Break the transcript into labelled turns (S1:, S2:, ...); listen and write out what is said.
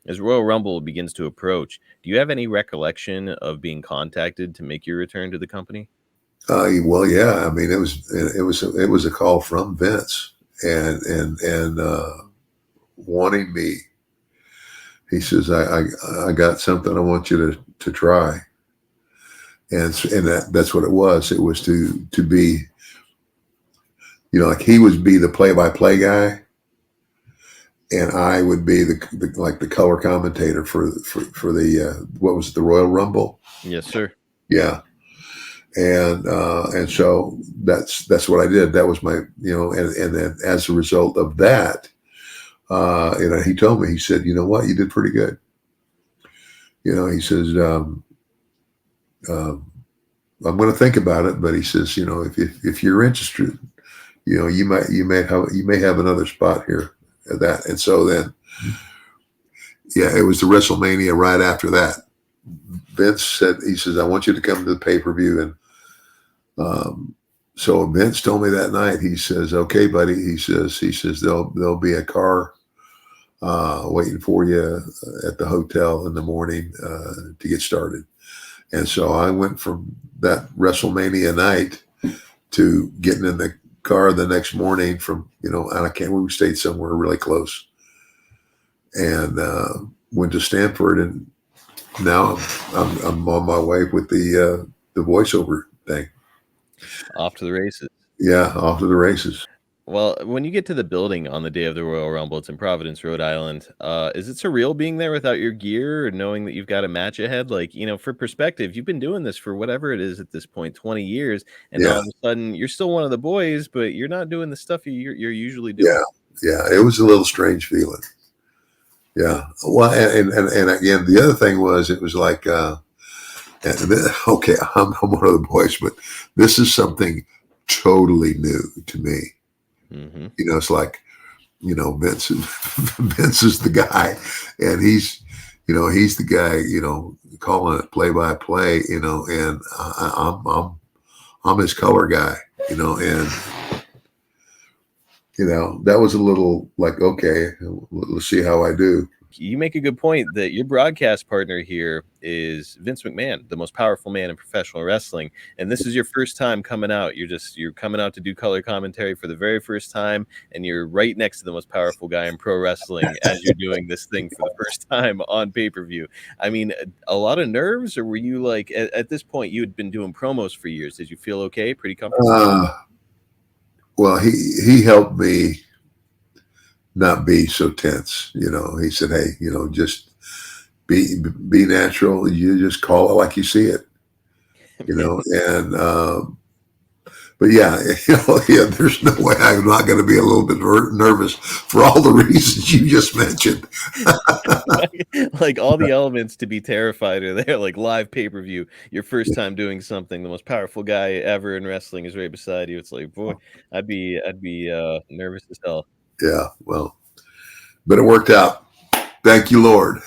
S1: As Royal Rumble begins to approach, do you have any recollection of being contacted to make your return to the company?
S2: Well, yeah. I mean, it was a call from Vince, and wanting me. He says, I got something I want you to try, and that's what it was. It was to be, like he would be the play by play guy, and I would be the like the color commentator for the what was it, the Royal Rumble.
S1: Yes, sir.
S2: Yeah, and so that's what I did. That was my, and then as a result of that, he told me, he said, you know what, you did pretty good. He says, um, I'm going to think about it, but he says, if you're interested, you may have another spot here at that. And so then, yeah, it was the WrestleMania right after that. Vince said, he says, I want you to come to the pay-per-view. And so Vince told me that night, he says, okay, buddy. He says, there'll be a car waiting for you at the hotel in the morning to get started. And so I went from that WrestleMania night to getting in the car the next morning and we stayed somewhere really close, and went to Stanford, and now I'm on my way with the voiceover thing.
S1: Off to the races.
S2: Yeah, off to the races.
S1: Well, when you get to the building on the day of the Royal Rumble, it's in Providence, Rhode Island. Is it surreal being there without your gear or knowing that you've got a match ahead? Like, for perspective, you've been doing this for whatever it is at this point, 20 years, and now
S2: Yeah,
S1: all of a sudden you're still one of the boys, but you're not doing the stuff you're usually doing.
S2: yeah, yeah. It was a little strange feeling. Yeah. Well, and again, the other thing was, it was like, okay, I'm one of the boys, but this is something totally new to me.
S1: Hmm.
S2: It's like, Vince, Vince is the guy, and he's the guy, calling it play by play, and I'm his color guy, and that was a little like, okay, let's see how I do.
S1: You make a good point that your broadcast partner here is Vince McMahon, the most powerful man in professional wrestling. And this is your first time coming out. You're coming out to do color commentary for the very first time, and you're right next to the most powerful guy in pro wrestling as you're doing this thing for the first time on pay-per-view. I mean, a lot of nerves, or were you like at this point you had been doing promos for years? Did you feel okay, pretty comfortable?
S2: Uh, well, he helped me not be so tense. He said, hey, just be natural. You just call it like you see it. And but yeah, yeah, there's no way I'm not going to be a little bit nervous for all the reasons you just mentioned.
S1: Like all the elements to be terrified are there, like live pay-per-view, your first time doing something, the most powerful guy ever in wrestling is right beside you. It's like, boy, I'd be nervous as hell.
S2: Yeah, well, but it worked out. Thank you, Lord.